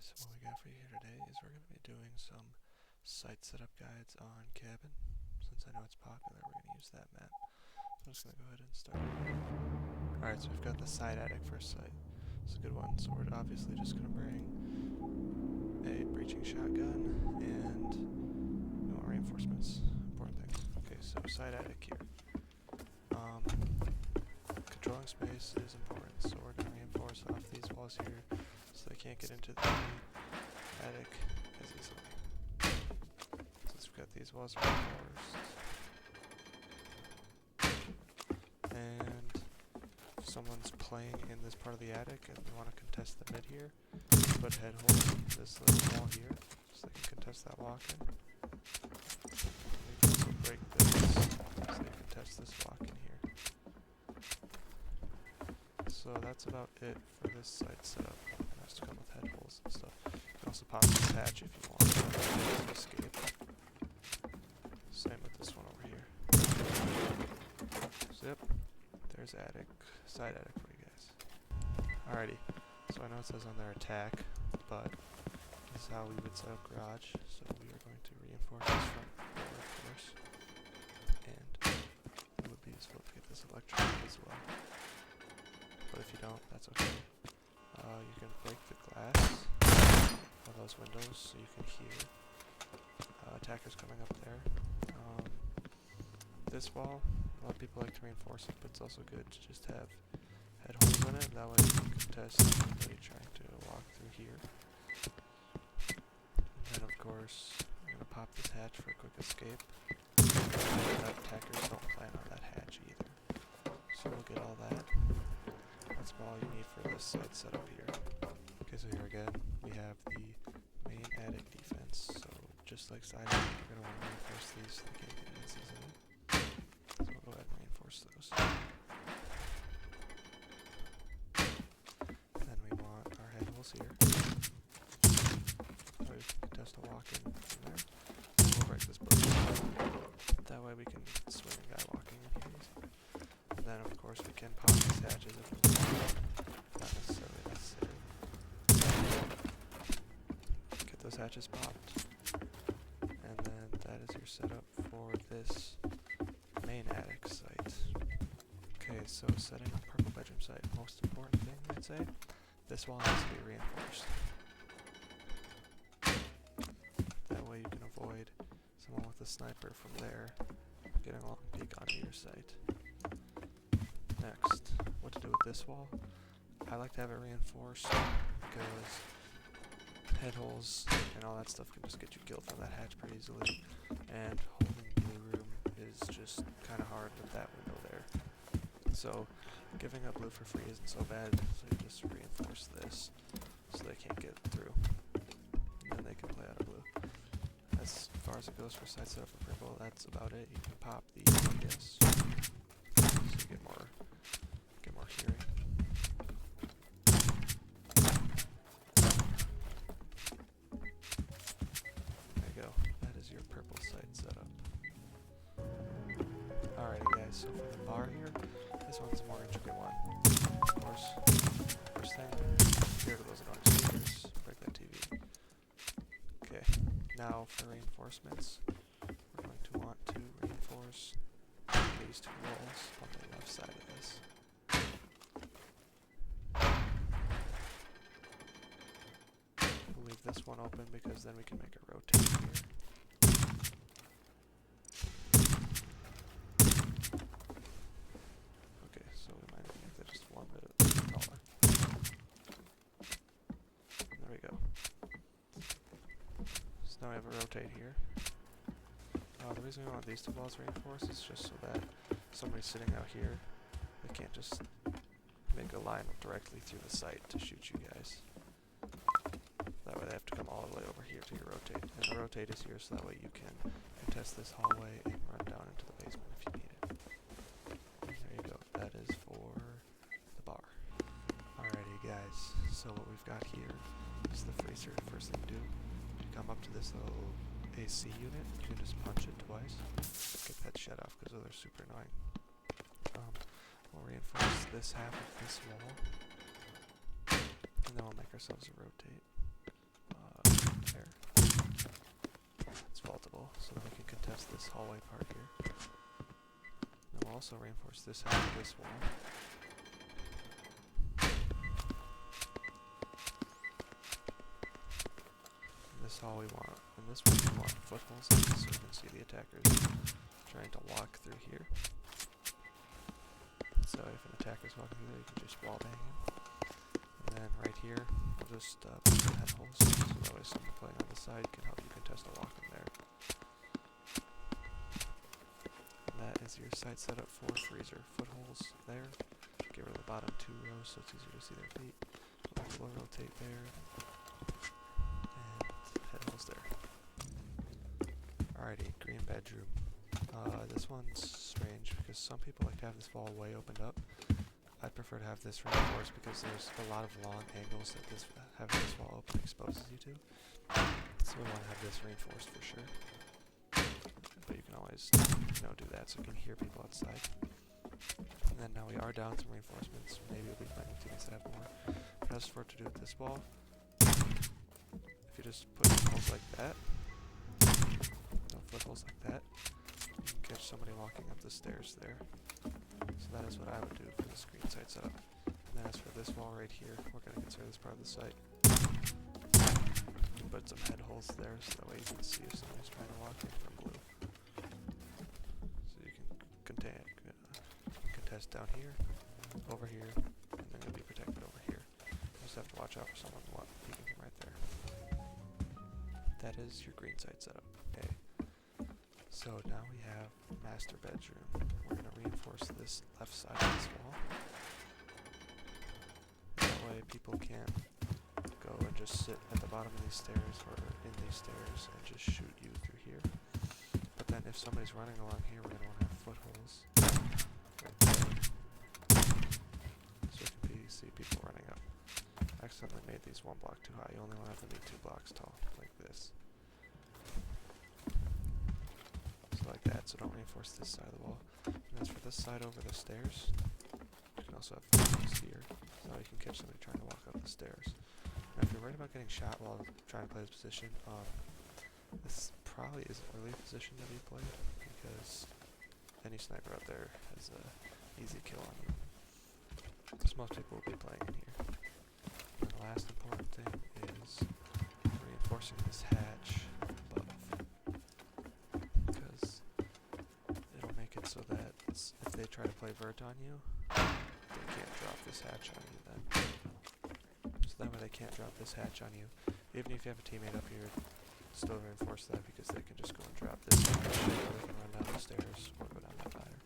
So what we got for you here today is we're going to be doing some site setup guides on Cabin. Since I know it's popular, we're going to use that map. So I'm just going to go ahead and start. Alright, so we've got the side attic first site. It's a good one. So we're obviously just going to bring a breaching shotgun and we want reinforcements. Important things. Okay, so side attic here. Controlling space is important, so we're going to reinforce off these walls here so they can't get into the attic as easily. Since we've got these walls reinforced. And if someone's playing in this part of the attic and they want to contest the mid here, put head holes in this little wall here so they can contest that walk-in. We can also break this so they can contest this walk-in here. So that's about it for this site setup. It has to come with head holes and stuff. You can also pop this hatch if you want to escape. Same with this one over here. Zip. There's attic. Side attic for you guys. Alrighty. So I know it says on there attack, but this is how we would set up garage. So we are going to reinforce this front door, of course. And it would be useful to get this electric as well. But if you don't, that's okay. You can break the glass of those windows so you can hear attackers coming up there. This wall, a lot of people like to reinforce it, but it's also good to just have head holes in it. That way you can contest anybody trying to walk through here. And then of course, I'm going to pop this hatch for a quick escape. Attackers don't plan on that hatch either. So we'll get all that. That's all you need for this site setup here. Okay, so here again, we have the main attic defense. So just like side attic, we're going to want to reinforce these so they can't get in as easily. So we'll go ahead and reinforce those. Then we want our head holes here. So we can test a walk-in from there. And we'll break this brick. That way we can swing a guy walking in here easily. And then of course we can pop these hatches if we want. Not necessarily necessary. Get those hatches popped. And then that is your setup for this main attic site. Okay, so setting up purple bedroom site. Most important thing I'd say, this wall has to be reinforced. That way you can avoid someone with a sniper from there getting a long peek onto your site. Next, what to do with this wall? I like to have it reinforced because head holes and all that stuff can just get you killed from that hatch pretty easily, and holding blue room is just kind of hard with that window there. So giving up blue for free isn't so bad, so you just reinforce this so they can't get through, and then they can play out of blue. As far as it goes for side setup for purple, that's about it. You can pop the APS so you get more hearing. There you go. That is your purple site setup. Alrighty guys, so for the bar here, this one's a more intricate one. Of course, first thing, get rid of those annoying speakers, break that TV. Okay, now for reinforcements, we're going to want to reinforce these two walls on the left side of this. We'll leave this one open because then we can make it rotate here. Okay, so we might make that just one bit taller. There we go. So now we have a rotate here. The reason we want these two walls reinforced is just so that somebody sitting out here, they can't just make a line directly through the site to shoot you guys. That way they have to come all the way over here to your rotate. And the rotate is here so that way you can contest this hallway and run down into the basement if you need it. And there you go. That is for the bar. Alrighty guys, so what we've got here is the freezer. First thing to do, you come up to this little AC unit, you can just punch it twice, get that shut off because those are super annoying. We'll reinforce this half of this wall, and then we'll make ourselves a rotate. wall so that we can contest this hallway part here. And we'll also reinforce this half of this wall. And this hall we want, and this one we want footholds in so you can see the attackers trying to walk through here. So if an attacker's walking through there, you can just wallbang him. And then right here, we'll just put some headholes, so that way someone playing on the side can help you contest a walk in there. And that is your site setup for freezer. Footholes there. Get rid of the bottom 2 rows so it's easier to see their feet. We'll rotate there. And headholes there. Alrighty, green bedroom. This one's strange because some people like to have this wall way opened up. I'd prefer to have this reinforced because there's a lot of long angles that having this wall open exposes you to. So we want to have this reinforced for sure. But you can always, do that so you can hear people outside. And then now we are down some reinforcements. Maybe we'll be finding teams that have more. But as for what to do with this wall, if you just put holes like that, footholds like that, you can catch somebody walking up the stairs there. So that is what I would do for the screen site setup. And then as for this wall right here, we're going to consider this part of the site. Put some head holes there so that way you can see if somebody's trying to walk in from blue. So you can contest down here, over here, and then you'll be protected over here. You just have to watch out for someone peeking from right there. That is your green site setup. Okay. So now we have master bedroom. We're going to reinforce this left side of this wall. That way people can't go and just sit at the bottom of these stairs or in these stairs and just shoot you through here. But then if somebody's running along here, we're going to want to have footholds right there. So you can see people running up. I accidentally made these 1 block too high. You only want to have them be 2 blocks tall, like this. Like that, so don't reinforce this side of the wall. And as for this side over the stairs, you can also have footholds here, so you can catch somebody trying to walk up the stairs. Now if you're worried about getting shot while trying to play this position, this probably isn't really a position to be played, because any sniper out there has an easy kill on you. Because most people will be playing in here. And the last important thing is reinforcing this hatch above. So that if they try to play vert on you, they can't drop this hatch on you then. So that way they can't drop this hatch on you. Even if you have a teammate up here, still reinforce that because they can just go and drop this hatch, or they can run down the stairs or go down that ladder.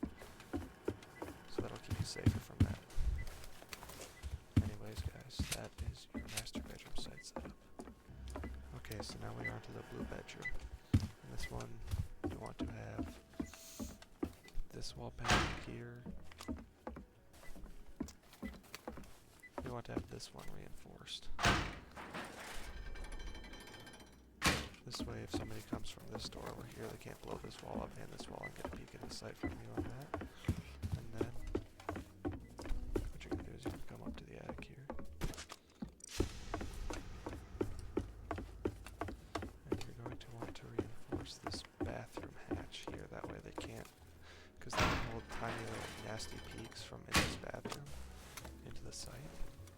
So that'll keep you safer from that. Anyways guys, that is your master bedroom site setup. Okay, so now we are onto the blue bedroom. And this one, you want to have this wall panel here. We want to have this one reinforced. This way, if somebody comes from this door over here, they can't blow this wall up and this wall and get a peek at the site from you on that. And then, what you're going to do is you're going to come up to the attic here. And you're going to want to reinforce this bathroom hatch here. That way they can't, because they can hold tiny little nasty peaks from in this bathroom into the site.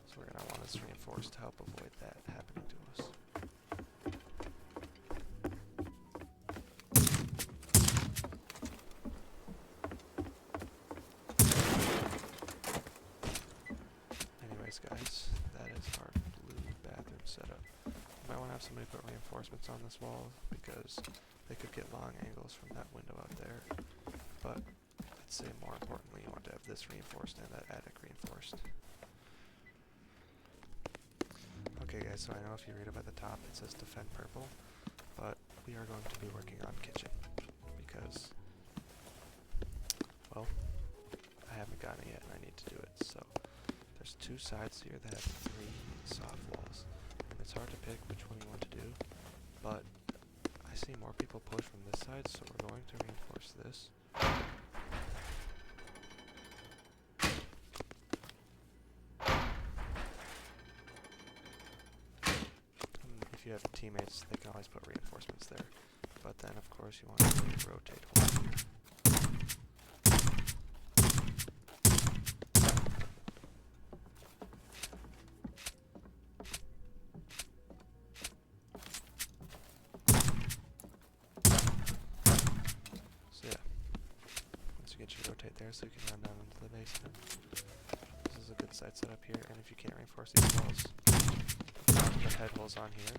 So we're going to want this reinforced to help avoid that happening to us. Anyways guys, that is our blue bathroom setup. You might want to have somebody put reinforcements on this wall because they could get long angles from that window out there. But I'd say more importantly, you want to have this reinforced and that attic reinforced. Okay guys, so I know if you read up at the top it says defend purple, but we are going to be working on kitchen because, well, I haven't gotten it yet and I need to do it. So there's 2 sides here that have 3 soft walls, and it's hard to pick which one you want to do, but I see more people push from this side, so we're going to reinforce this. If you have teammates, they can always put reinforcements there. But then, of course, you want to rotate holes here. So yeah, once you get your rotate there, so you can run down into the basement. This is a good site setup here, and if you can't reinforce these walls, put head holes on here,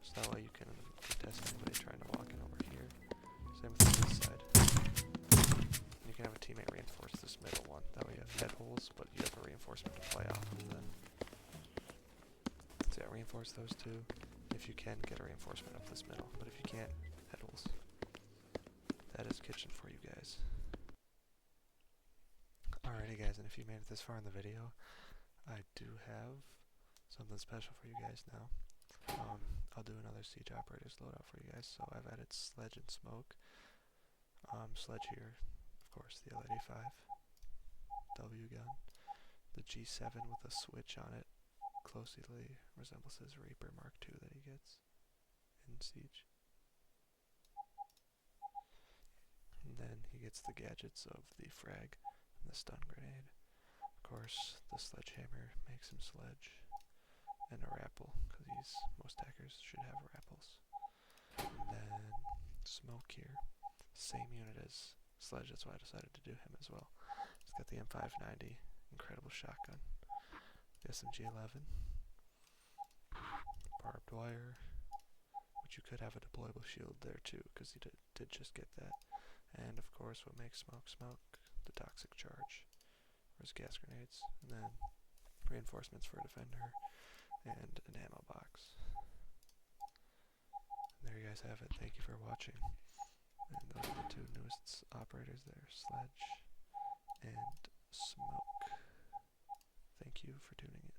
so that way you can contest anybody trying to walk in over here. Same with this side. You can have a teammate reinforce this middle one. That way you have head holes, but you have a reinforcement to play off of then. So yeah, reinforce those two. If you can, get a reinforcement up this middle. But if you can't, head holes. That is kitchen for you guys. Alrighty guys, and if you made it this far in the video, I do have something special for you guys now. I'll do another Siege Operators loadout for you guys. So I've added Sledge and Smoke. Sledge here, of course, the L85 W gun. The G7 with a switch on it closely resembles his Reaper Mark II that he gets in Siege. And then he gets the gadgets of the frag and the stun grenade. Of course, the sledgehammer makes him sledge. And a rappel, because most hackers should have rappels. And then Smoke here, same unit as Sledge, that's why I decided to do him as well. He's got the M590, incredible shotgun, the SMG-11, barbed wire, which you could have a deployable shield there too, because he did just get that. And of course, what makes Smoke smoke, the toxic charge, or his gas grenades, and then reinforcements for a defender, and an ammo box. And there you guys have it. Thank you for watching. And those are the two newest operators there, Sledge and Smoke. Thank you for tuning in.